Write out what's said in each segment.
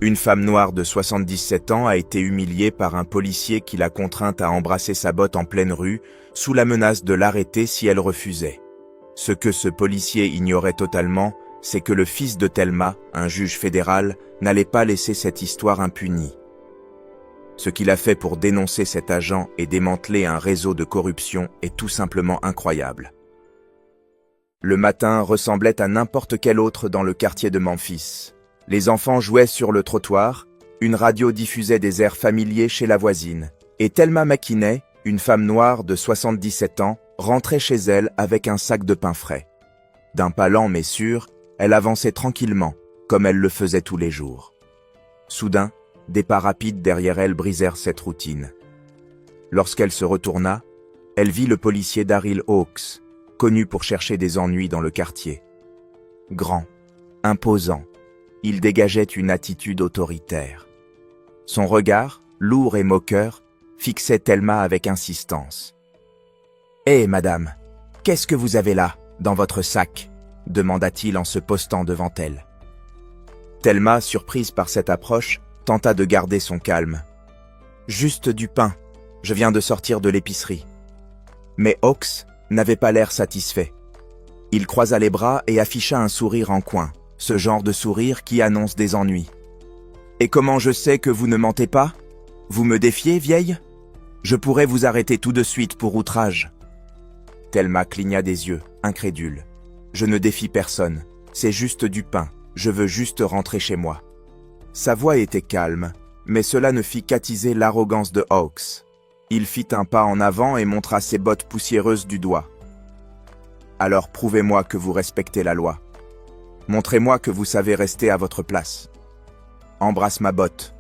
Une femme noire de 77 ans a été humiliée par un policier qui l'a contrainte à embrasser sa botte en pleine rue, sous la menace de l'arrêter si elle refusait. Ce que ce policier ignorait totalement, c'est que le fils de Thelma, un juge fédéral, n'allait pas laisser cette histoire impunie. Ce qu'il a fait pour dénoncer cet agent et démanteler un réseau de corruption est tout simplement incroyable. Le matin ressemblait à n'importe quel autre dans le quartier de Memphis. Les enfants jouaient sur le trottoir, une radio diffusait des airs familiers chez la voisine, et Thelma McKinney, une femme noire de 77 ans, rentrait chez elle avec un sac de pain frais. D'un pas lent mais sûr, elle avançait tranquillement, comme elle le faisait tous les jours. Soudain, des pas rapides derrière elle brisèrent cette routine. Lorsqu'elle se retourna, elle vit le policier Daryl Hawks, connu pour chercher des ennuis dans le quartier. Grand, imposant, il dégageait une attitude autoritaire. Son regard, lourd et moqueur, fixait Thelma avec insistance. « Hé, madame, qu'est-ce que vous avez là, dans votre sac ?» demanda-t-il en se postant devant elle. Thelma, surprise par cette approche, tenta de garder son calme. « Juste du pain, je viens de sortir de l'épicerie. » Mais Hawks n'avait pas l'air satisfait. Il croisa les bras et afficha un sourire en coin, ce genre de sourire qui annonce des ennuis. « Et comment je sais que vous ne mentez pas? Vous me défiez, vieille? Je pourrais vous arrêter tout de suite pour outrage. » Thelma cligna des yeux, incrédule. « Je ne défie personne, c'est juste du pain, je veux juste rentrer chez moi. » Sa voix était calme, mais cela ne fit qu'attiser l'arrogance de Hawks. Il fit un pas en avant et montra ses bottes poussiéreuses du doigt. « Alors prouvez-moi que vous respectez la loi. Montrez-moi que vous savez rester à votre place. Embrasse ma botte. »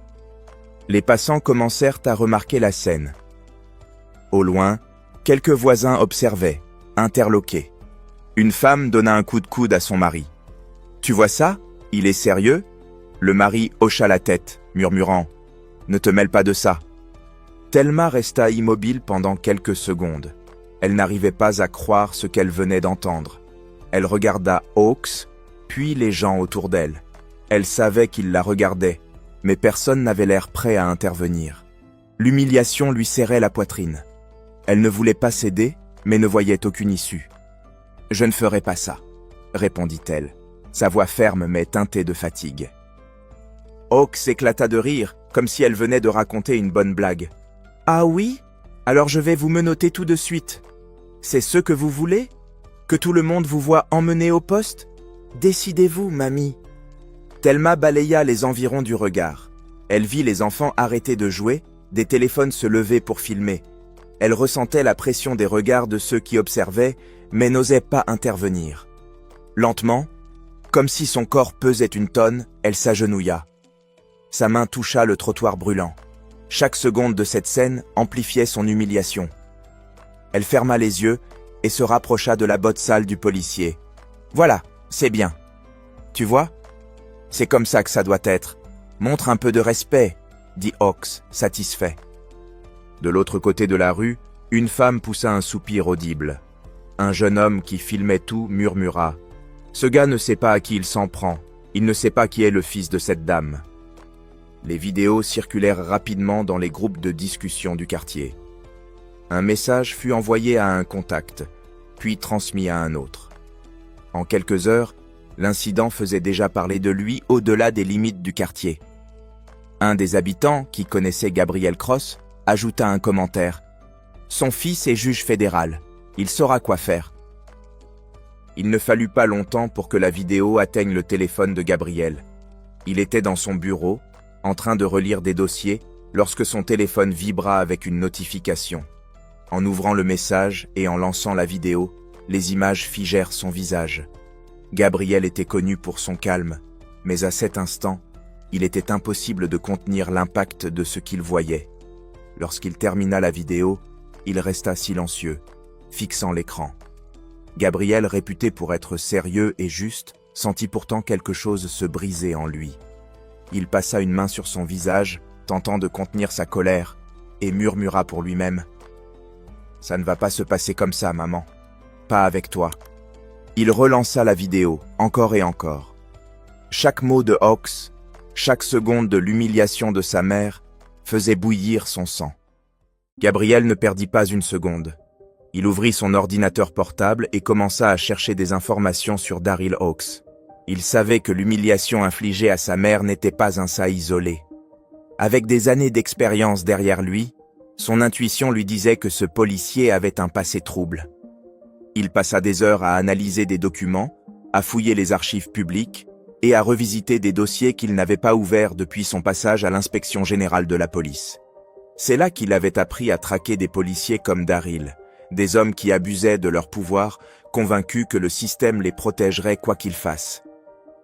Les passants commencèrent à remarquer la scène. Au loin, quelques voisins observaient, interloqués. Une femme donna un coup de coude à son mari. « Tu vois ça? Il est sérieux ?» Le mari hocha la tête, murmurant « Ne te mêle pas de ça. » Thelma resta immobile pendant quelques secondes. Elle n'arrivait pas à croire ce qu'elle venait d'entendre. Elle regarda Hawks, puis les gens autour d'elle. Elle savait qu'ils la regardaient, mais personne n'avait l'air prêt à intervenir. L'humiliation lui serrait la poitrine. Elle ne voulait pas céder, mais ne voyait aucune issue. « Je ne ferai pas ça, » répondit-elle, sa voix ferme mais teintée de fatigue. Hawks éclata de rire, comme si elle venait de raconter une bonne blague. « Ah oui? Alors je vais vous menotter tout de suite. C'est ce que vous voulez? Que tout le monde vous voit emmener au poste? Décidez-vous, mamie. » Thelma balaya les environs du regard. Elle vit les enfants arrêter de jouer, des téléphones se lever pour filmer. Elle ressentait la pression des regards de ceux qui observaient, mais n'osait pas intervenir. Lentement, comme si son corps pesait une tonne, elle s'agenouilla. Sa main toucha le trottoir brûlant. Chaque seconde de cette scène amplifiait son humiliation. Elle ferma les yeux et se rapprocha de la botte sale du policier. « Voilà, c'est bien. Tu vois? C'est comme ça que ça doit être. Montre un peu de respect, » dit Hawks, satisfait. De l'autre côté de la rue, une femme poussa un soupir audible. Un jeune homme qui filmait tout murmura. « Ce gars ne sait pas à qui il s'en prend. Il ne sait pas qui est le fils de cette dame. » Les vidéos circulèrent rapidement dans les groupes de discussion du quartier. Un message fut envoyé à un contact, puis transmis à un autre. En quelques heures, l'incident faisait déjà parler de lui au-delà des limites du quartier. Un des habitants, qui connaissait Gabriel Cross, ajouta un commentaire. « Son fils est juge fédéral. Il saura quoi faire. » Il ne fallut pas longtemps pour que la vidéo atteigne le téléphone de Gabriel. Il était dans son bureau, en train de relire des dossiers, lorsque son téléphone vibra avec une notification. En ouvrant le message et en lançant la vidéo, les images figèrent son visage. Gabriel était connu pour son calme, mais à cet instant, il était impossible de contenir l'impact de ce qu'il voyait. Lorsqu'il termina la vidéo, il resta silencieux, fixant l'écran. Gabriel, réputé pour être sérieux et juste, sentit pourtant quelque chose se briser en lui. Il passa une main sur son visage, tentant de contenir sa colère, et murmura pour lui-même « Ça ne va pas se passer comme ça, maman. Pas avec toi. » Il relança la vidéo, encore et encore. Chaque mot de Hawks Chaque seconde de l'humiliation de sa mère faisait bouillir son sang. Gabriel ne perdit pas une seconde. Il ouvrit son ordinateur portable et commença à chercher des informations sur Daryl Hawkes. Il savait que l'humiliation infligée à sa mère n'était pas un cas isolé. Avec des années d'expérience derrière lui, son intuition lui disait que ce policier avait un passé trouble. Il passa des heures à analyser des documents, à fouiller les archives publiques et à revisiter des dossiers qu'il n'avait pas ouverts depuis son passage à l'inspection générale de la police. C'est là qu'il avait appris à traquer des policiers comme Daryl, des hommes qui abusaient de leur pouvoir, convaincus que le système les protégerait quoi qu'ils fassent.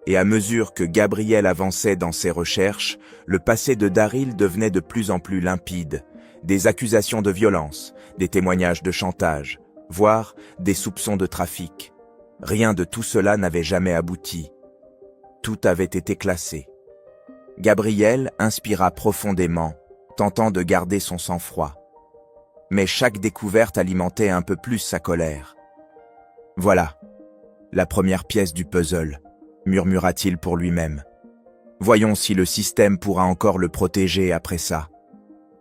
Et à mesure que Gabriel avançait dans ses recherches, le passé de Daryl devenait de plus en plus limpide. Des accusations de violence, des témoignages de chantage, voire des soupçons de trafic. Rien de tout cela n'avait jamais abouti. Tout avait été classé. Gabriel inspira profondément, tentant de garder son sang-froid. Mais chaque découverte alimentait un peu plus sa colère. « Voilà, la première pièce du puzzle », murmura-t-il pour lui-même. « Voyons si le système pourra encore le protéger après ça. »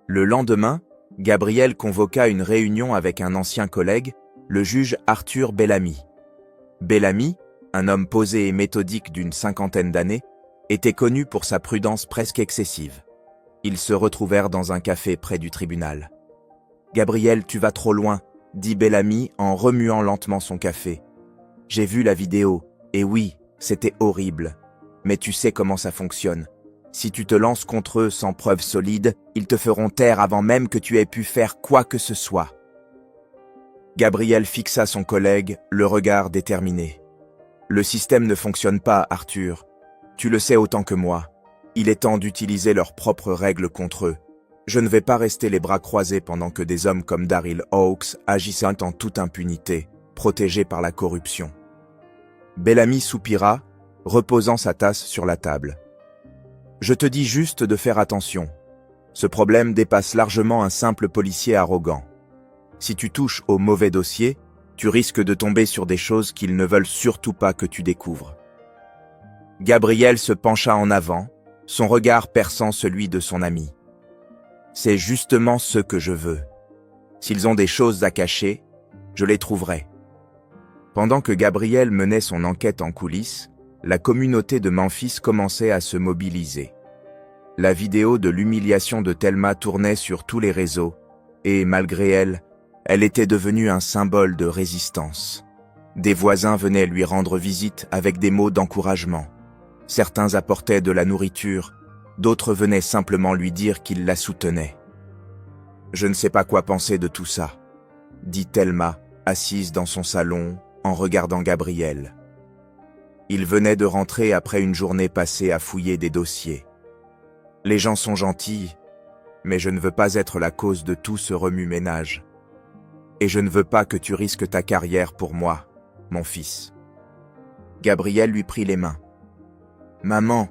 Le lendemain, Gabriel convoqua une réunion avec un ancien collègue, le juge Arthur Bellamy. Bellamy, un homme posé et méthodique d'une cinquantaine d'années, était connu pour sa prudence presque excessive. Ils se retrouvèrent dans un café près du tribunal. « Gabriel, tu vas trop loin », dit Bellamy en remuant lentement son café. « J'ai vu la vidéo, et oui, c'était horrible. Mais tu sais comment ça fonctionne. Si tu te lances contre eux sans preuve solide, ils te feront taire avant même que tu aies pu faire quoi que ce soit. » Gabriel fixa son collègue, le regard déterminé. « Le système ne fonctionne pas, Arthur. Tu le sais autant que moi. Il est temps d'utiliser leurs propres règles contre eux. Je ne vais pas rester les bras croisés pendant que des hommes comme Daryl Hawkes agissent en toute impunité, protégés par la corruption. » Bellamy soupira, reposant sa tasse sur la table. « Je te dis juste de faire attention. Ce problème dépasse largement un simple policier arrogant. Si tu touches au mauvais dossier, tu risques de tomber sur des choses qu'ils ne veulent surtout pas que tu découvres. » Gabriel se pencha en avant, son regard perçant celui de son ami. « C'est justement ce que je veux. S'ils ont des choses à cacher, je les trouverai. » Pendant que Gabriel menait son enquête en coulisses, la communauté de Memphis commençait à se mobiliser. La vidéo de l'humiliation de Thelma tournait sur tous les réseaux, et malgré elle, elle était devenue un symbole de résistance. Des voisins venaient lui rendre visite avec des mots d'encouragement. Certains apportaient de la nourriture, d'autres venaient simplement lui dire qu'ils la soutenaient. « Je ne sais pas quoi penser de tout ça », dit Thelma, assise dans son salon, en regardant Gabriel. Il venait de rentrer après une journée passée à fouiller des dossiers. « Les gens sont gentils, mais je ne veux pas être la cause de tout ce remue-ménage. Et je ne veux pas que tu risques ta carrière pour moi, mon fils. » Gabriel lui prit les mains. « Maman,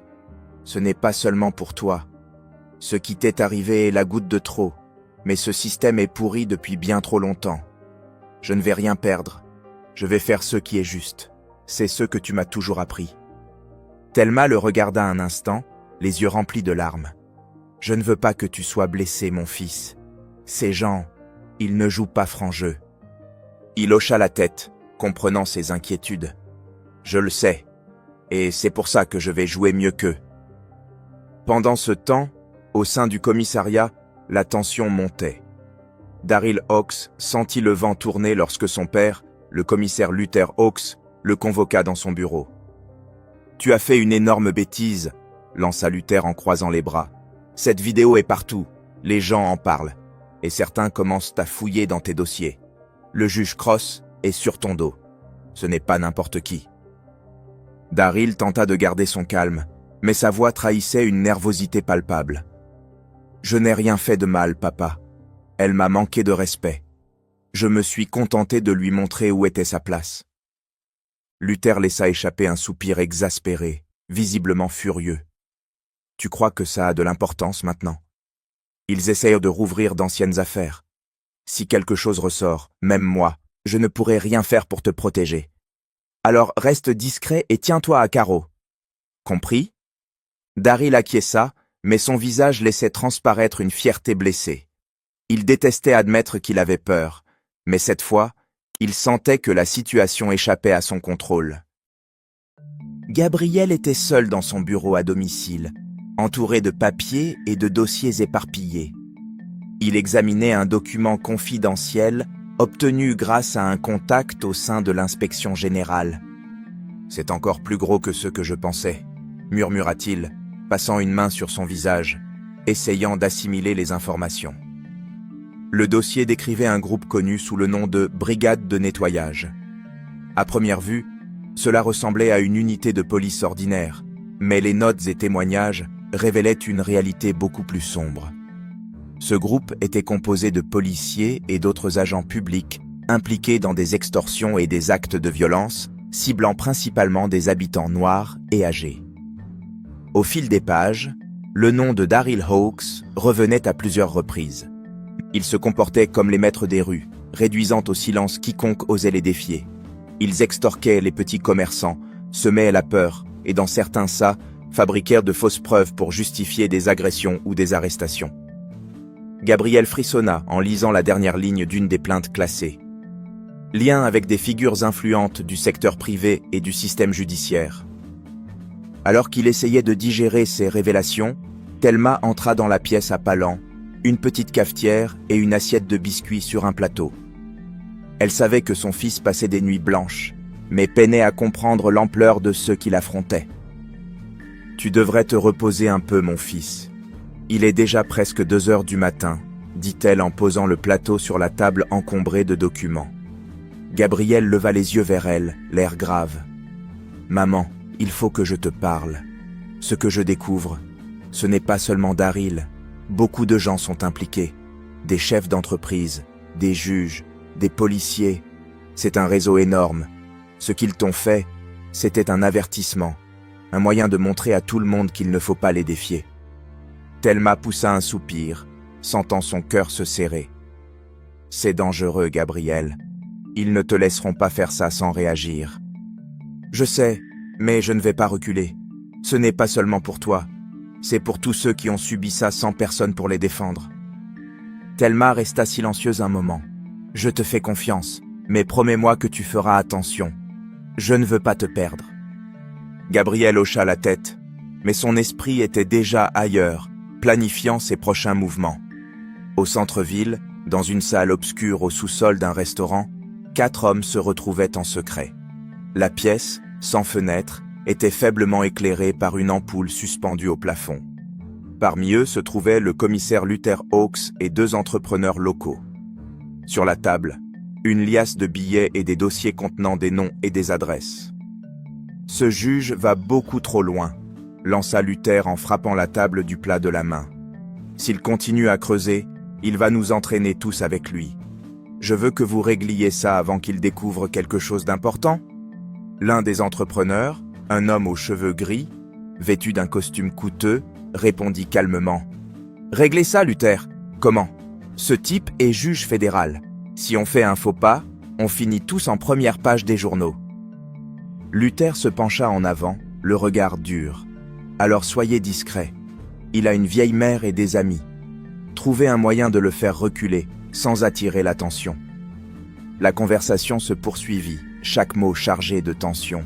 ce n'est pas seulement pour toi. Ce qui t'est arrivé est la goutte de trop, mais ce système est pourri depuis bien trop longtemps. Je ne vais rien perdre. Je vais faire ce qui est juste. C'est ce que tu m'as toujours appris. » Thelma le regarda un instant, les yeux remplis de larmes. « Je ne veux pas que tu sois blessé, mon fils. Ces gens, ils ne jouent pas franc jeu. » Il hocha la tête, comprenant ses inquiétudes. « Je le sais, et c'est pour ça que je vais jouer mieux qu'eux. » Pendant ce temps, au sein du commissariat, la tension montait. Daryl Hawkes sentit le vent tourner lorsque son père, le commissaire Luther Hawkes, le convoqua dans son bureau. « Tu as fait une énorme bêtise », lança Luther en croisant les bras. « Cette vidéo est partout, les gens en parlent, et certains commencent à fouiller dans tes dossiers. Le juge Cross est sur ton dos. Ce n'est pas n'importe qui. » Daryl tenta de garder son calme, mais sa voix trahissait une nervosité palpable. « Je n'ai rien fait de mal, papa. Elle m'a manqué de respect. Je me suis contenté de lui montrer où était sa place. » Luther laissa échapper un soupir exaspéré, visiblement furieux. « Tu crois que ça a de l'importance maintenant? Ils essayent de rouvrir d'anciennes affaires. Si quelque chose ressort, même moi, je ne pourrai rien faire pour te protéger. Alors reste discret et tiens-toi à carreau. Compris ? Daryl acquiesça, mais son visage laissait transparaître une fierté blessée. Il détestait admettre qu'il avait peur, mais cette fois, il sentait que la situation échappait à son contrôle. Gabriel était seul dans son bureau à domicile, entouré de papiers et de dossiers éparpillés. Il examinait un document confidentiel obtenu grâce à un contact au sein de l'inspection générale. « C'est encore plus gros que ce que je pensais », murmura-t-il, passant une main sur son visage, essayant d'assimiler les informations. Le dossier décrivait un groupe connu sous le nom de Brigade de nettoyage. À première vue, cela ressemblait à une unité de police ordinaire, mais les notes et témoignages révélaient une réalité beaucoup plus sombre. Ce groupe était composé de policiers et d'autres agents publics impliqués dans des extorsions et des actes de violence, ciblant principalement des habitants noirs et âgés. Au fil des pages, le nom de Daryl Hawkes revenait à plusieurs reprises. Il se comportait comme les maîtres des rues, réduisant au silence quiconque osait les défier. Ils extorquaient les petits commerçants, semaient la peur et, dans certains cas, fabriquèrent de fausses preuves pour justifier des agressions ou des arrestations. Gabriel frissonna en lisant la dernière ligne d'une des plaintes classées. Lien avec des figures influentes du secteur privé et du système judiciaire. Alors qu'il essayait de digérer ces révélations, Thelma entra dans la pièce à pas lents, une petite cafetière et une assiette de biscuits sur un plateau. Elle savait que son fils passait des nuits blanches, mais peinait à comprendre l'ampleur de ceux qui l'affrontaient. « Tu devrais te reposer un peu, mon fils. Il est déjà presque 2 heures du matin, » dit-elle en posant le plateau sur la table encombrée de documents. Gabriel leva les yeux vers elle, l'air grave. « Maman, il faut que je te parle. Ce que je découvre, ce n'est pas seulement Daryl. Beaucoup de gens sont impliqués. Des chefs d'entreprise, des juges, des policiers. C'est un réseau énorme. Ce qu'ils t'ont fait, c'était un avertissement, un moyen de montrer à tout le monde qu'il ne faut pas les défier. » Thelma poussa un soupir, sentant son cœur se serrer. « C'est dangereux, Gabriel. Ils ne te laisseront pas faire ça sans réagir. »« Je sais, mais je ne vais pas reculer. Ce n'est pas seulement pour toi. C'est pour tous ceux qui ont subi ça sans personne pour les défendre. » Thelma resta silencieuse un moment. « Je te fais confiance, mais promets-moi que tu feras attention. Je ne veux pas te perdre. » Gabriel hocha la tête, mais son esprit était déjà ailleurs, planifiant ses prochains mouvements. Au centre-ville, dans une salle obscure au sous-sol d'un restaurant, 4 hommes se retrouvaient en secret. La pièce, sans fenêtre, était faiblement éclairée par une ampoule suspendue au plafond. Parmi eux se trouvaient le commissaire Luther Hawkes et 2 entrepreneurs locaux. Sur la table, une liasse de billets et des dossiers contenant des noms et des adresses. « Ce juge va beaucoup trop loin », lança Luther en frappant la table du plat de la main. « S'il continue à creuser, il va nous entraîner tous avec lui. Je veux que vous régliez ça avant qu'il découvre quelque chose d'important. » L'un des entrepreneurs, un homme aux cheveux gris, vêtu d'un costume coûteux, répondit calmement. « Réglez ça, Luther. Comment ? Ce type est juge fédéral. Si on fait un faux pas, on finit tous en première page des journaux. » Luther se pencha en avant, le regard dur. « Alors soyez discret. Il a une vieille mère et des amis. Trouvez un moyen de le faire reculer, sans attirer l'attention. » La conversation se poursuivit, chaque mot chargé de tension.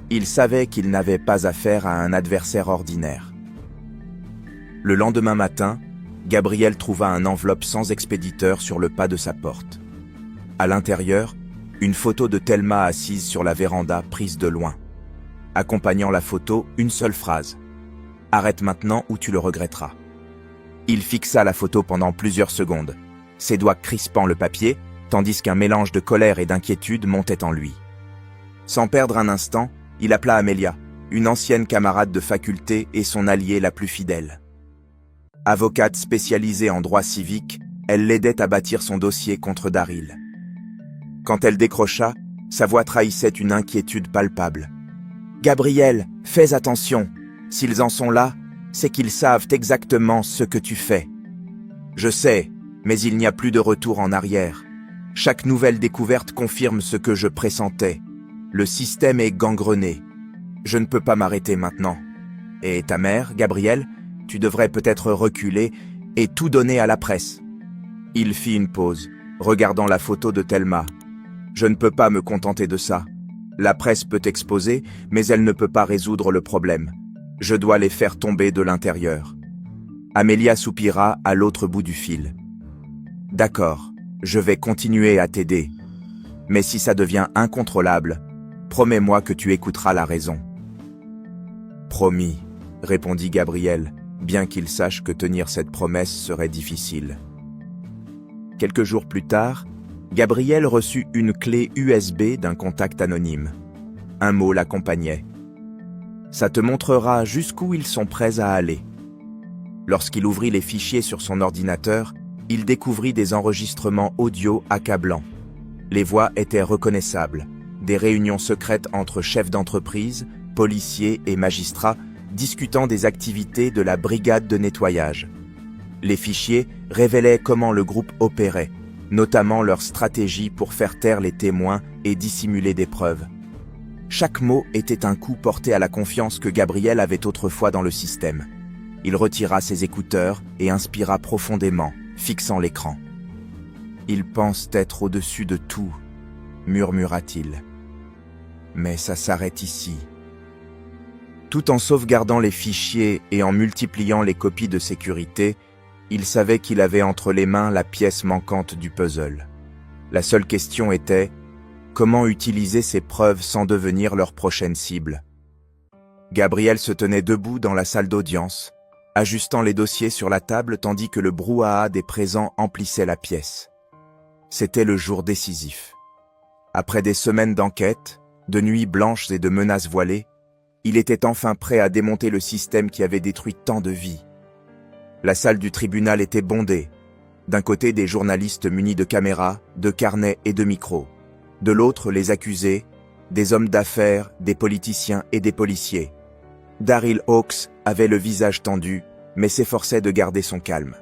Il savait qu'il n'avait pas affaire à un adversaire ordinaire. Le lendemain matin, Gabriel trouva une enveloppe sans expéditeur sur le pas de sa porte. À l'intérieur, une photo de Thelma assise sur la véranda prise de loin. Accompagnant la photo, une seule phrase. « Arrête maintenant ou tu le regretteras. » Il fixa la photo pendant plusieurs secondes, ses doigts crispant le papier, tandis qu'un mélange de colère et d'inquiétude montait en lui. Sans perdre un instant, il appela Amelia, une ancienne camarade de faculté et son alliée la plus fidèle. Avocate spécialisée en droit civique, elle l'aidait à bâtir son dossier contre Daryl. Quand elle décrocha, sa voix trahissait une inquiétude palpable. « Gabriel, fais attention. S'ils en sont là, c'est qu'ils savent exactement ce que tu fais. Je sais, mais il n'y a plus de retour en arrière. Chaque nouvelle découverte confirme ce que je pressentais. Le système est gangrené. Je ne peux pas m'arrêter maintenant. Et ta mère, Gabriel, tu devrais peut-être reculer et tout donner à la presse. Il fit une pause, regardant la photo de Thelma. Je ne peux pas me contenter de ça. La presse peut exposer, mais elle ne peut pas résoudre le problème. Je dois les faire tomber de l'intérieur. Amélia soupira à l'autre bout du fil. D'accord, je vais continuer à t'aider. Mais si ça devient incontrôlable, promets-moi que tu écouteras la raison. Promis, répondit Gabriel, bien qu'il sache que tenir cette promesse serait difficile. Quelques jours plus tard, Gabriel reçut une clé USB d'un contact anonyme. Un mot l'accompagnait. Ça te montrera jusqu'où ils sont prêts à aller. Lorsqu'il ouvrit les fichiers sur son ordinateur, il découvrit des enregistrements audio accablants. Les voix étaient reconnaissables. Des réunions secrètes entre chefs d'entreprise, policiers et magistrats discutant des activités de la brigade de nettoyage. Les fichiers révélaient comment le groupe opérait, notamment leur stratégie pour faire taire les témoins et dissimuler des preuves. Chaque mot était un coup porté à la confiance que Gabriel avait autrefois dans le système. Il retira ses écouteurs et inspira profondément, fixant l'écran. « Ils pensent être au-dessus de tout », murmura-t-il. « Mais ça s'arrête ici. » Tout en sauvegardant les fichiers et en multipliant les copies de sécurité, il savait qu'il avait entre les mains la pièce manquante du puzzle. La seule question était comment utiliser ces preuves sans devenir leur prochaine cible. Gabriel se tenait debout dans la salle d'audience, ajustant les dossiers sur la table tandis que le brouhaha des présents emplissait la pièce. C'était le jour décisif. Après des semaines d'enquête, de nuits blanches et de menaces voilées, il était enfin prêt à démonter le système qui avait détruit tant de vies. La salle du tribunal était bondée. D'un côté, des journalistes munis de caméras, de carnets et de micros. De l'autre, les accusés, des hommes d'affaires, des politiciens et des policiers. Daryl Hawkes avait le visage tendu, mais s'efforçait de garder son calme.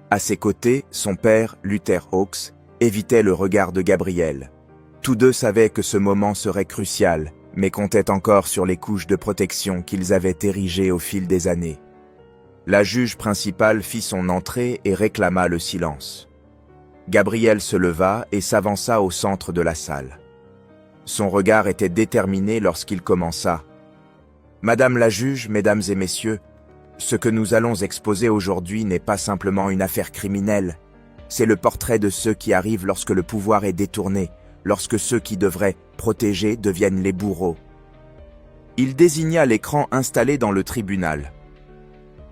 À ses côtés, son père, Luther Hawkes, évitait le regard de Gabriel. Tous deux savaient que ce moment serait crucial, mais comptaient encore sur les couches de protection qu'ils avaient érigées au fil des années. La juge principale fit son entrée et réclama le silence. Gabriel se leva et s'avança au centre de la salle. Son regard était déterminé lorsqu'il commença. « Madame la juge, mesdames et messieurs, ce que nous allons exposer aujourd'hui n'est pas simplement une affaire criminelle. C'est le portrait de ceux qui arrivent lorsque le pouvoir est détourné, lorsque ceux qui devraient protéger deviennent les bourreaux. » Il désigna l'écran installé dans le tribunal.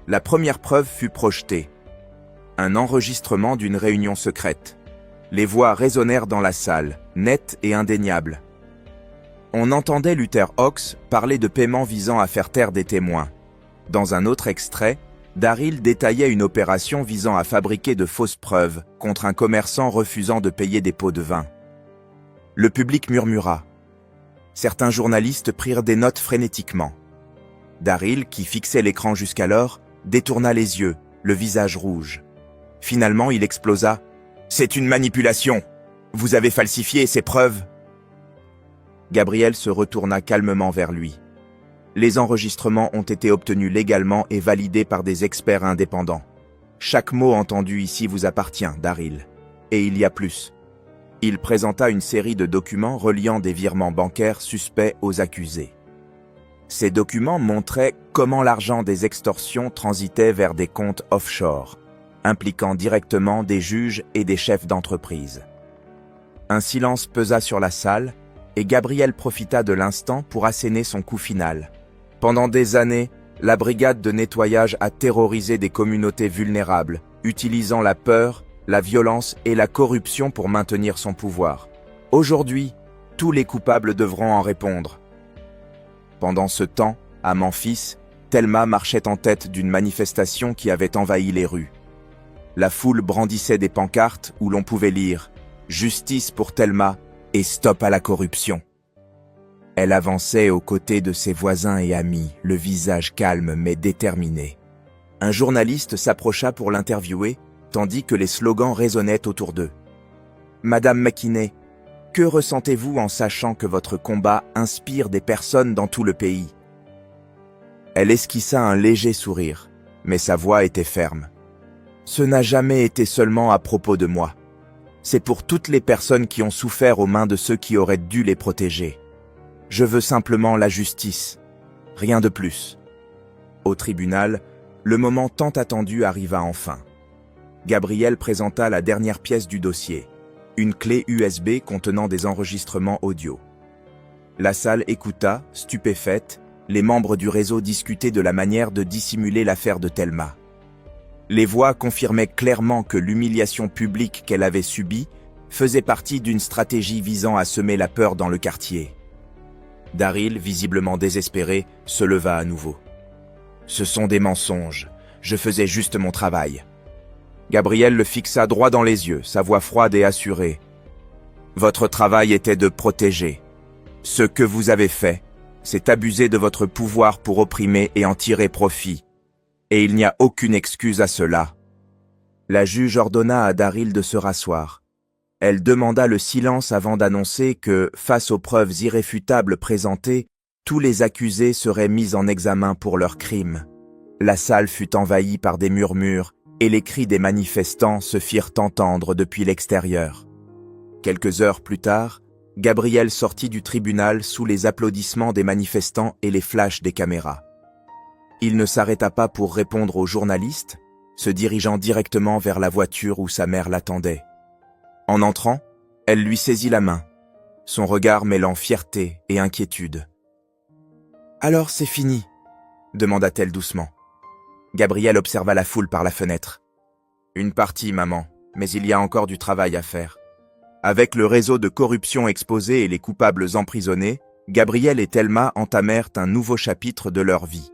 La première preuve fut projetée. Un enregistrement d'une réunion secrète. Les voix résonnèrent dans la salle, nettes et indéniables. On entendait Luther Hawkes parler de paiements visant à faire taire des témoins. Dans un autre extrait, Daryl détaillait une opération visant à fabriquer de fausses preuves contre un commerçant refusant de payer des pots de vin. Le public murmura. Certains journalistes prirent des notes frénétiquement. Daryl, qui fixait l'écran jusqu'alors, détourna les yeux, le visage rouge. Finalement, il explosa. « C'est une manipulation! Vous avez falsifié ces preuves !» Gabriel se retourna calmement vers lui. Les enregistrements ont été obtenus légalement et validés par des experts indépendants. Chaque mot entendu ici vous appartient, Daryl. Et il y a plus. Il présenta une série de documents reliant des virements bancaires suspects aux accusés. Ces documents montraient comment l'argent des extorsions transitait vers des comptes offshore, impliquant directement des juges et des chefs d'entreprise. Un silence pesa sur la salle, et Gabriel profita de l'instant pour asséner son coup final. Pendant des années, la brigade de nettoyage a terrorisé des communautés vulnérables, utilisant la peur, la violence et la corruption pour maintenir son pouvoir. Aujourd'hui, tous les coupables devront en répondre. Pendant ce temps, à Memphis, Thelma marchait en tête d'une manifestation qui avait envahi les rues. La foule brandissait des pancartes où l'on pouvait lire « Justice pour Thelma » et « Stop à la corruption ». Elle avançait aux côtés de ses voisins et amis, le visage calme mais déterminé. Un journaliste s'approcha pour l'interviewer, tandis que les slogans résonnaient autour d'eux. « Madame McKinney, que ressentez-vous en sachant que votre combat inspire des personnes dans tout le pays ?» Elle esquissa un léger sourire, mais sa voix était ferme. Ce n'a jamais été seulement à propos de moi. C'est pour toutes les personnes qui ont souffert aux mains de ceux qui auraient dû les protéger. Je veux simplement la justice. Rien de plus. Au tribunal, le moment tant attendu arriva enfin. Gabriel présenta la dernière pièce du dossier, une clé USB contenant des enregistrements audio. La salle écouta, stupéfaite, les membres du réseau discutaient de la manière de dissimuler l'affaire de Thelma. Les voix confirmaient clairement que l'humiliation publique qu'elle avait subie faisait partie d'une stratégie visant à semer la peur dans le quartier. Daryl, visiblement désespéré, se leva à nouveau. « Ce sont des mensonges. Je faisais juste mon travail. » Gabriel le fixa droit dans les yeux, sa voix froide et assurée. « Votre travail était de protéger. Ce que vous avez fait, c'est abuser de votre pouvoir pour opprimer et en tirer profit. Et il n'y a aucune excuse à cela. » La juge ordonna à Daryl de se rasseoir. Elle demanda le silence avant d'annoncer que, face aux preuves irréfutables présentées, tous les accusés seraient mis en examen pour leurs crimes. La salle fut envahie par des murmures et les cris des manifestants se firent entendre depuis l'extérieur. Quelques heures plus tard, Gabriel sortit du tribunal sous les applaudissements des manifestants et les flashs des caméras. Il ne s'arrêta pas pour répondre aux journalistes, se dirigeant directement vers la voiture où sa mère l'attendait. En entrant, elle lui saisit la main, son regard mêlant fierté et inquiétude. « Alors c'est fini ?» demanda-t-elle doucement. Gabriel observa la foule par la fenêtre. « Une partie, maman, mais il y a encore du travail à faire. » Avec le réseau de corruption exposé et les coupables emprisonnés, Gabriel et Thelma entamèrent un nouveau chapitre de leur vie.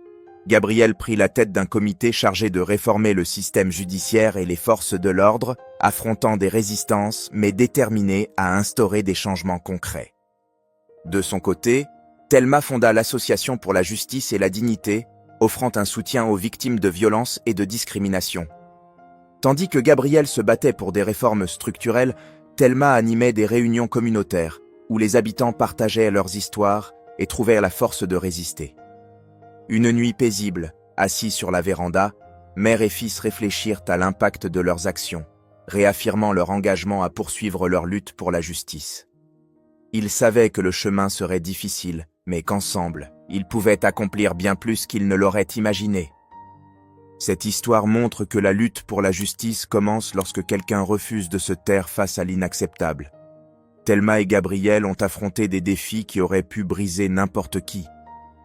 Gabriel prit la tête d'un comité chargé de réformer le système judiciaire et les forces de l'ordre, affrontant des résistances mais déterminé à instaurer des changements concrets. De son côté, Thelma fonda l'Association pour la justice et la dignité, offrant un soutien aux victimes de violences et de discrimination. Tandis que Gabriel se battait pour des réformes structurelles, Thelma animait des réunions communautaires, où les habitants partageaient leurs histoires et trouvèrent la force de résister. Une nuit paisible, assis sur la véranda, mère et fils réfléchirent à l'impact de leurs actions, réaffirmant leur engagement à poursuivre leur lutte pour la justice. Ils savaient que le chemin serait difficile, mais qu'ensemble, ils pouvaient accomplir bien plus qu'ils ne l'auraient imaginé. Cette histoire montre que la lutte pour la justice commence lorsque quelqu'un refuse de se taire face à l'inacceptable. Thelma et Gabriel ont affronté des défis qui auraient pu briser n'importe qui,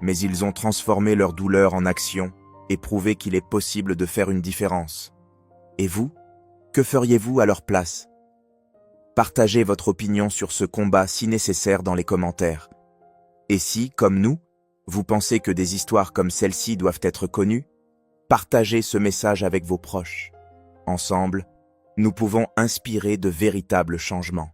mais ils ont transformé leur douleur en action et prouvé qu'il est possible de faire une différence. Et vous, que feriez-vous à leur place? Partagez votre opinion sur ce combat si nécessaire dans les commentaires. Et si, comme nous, vous pensez que des histoires comme celle-ci doivent être connues, partagez ce message avec vos proches. Ensemble, nous pouvons inspirer de véritables changements.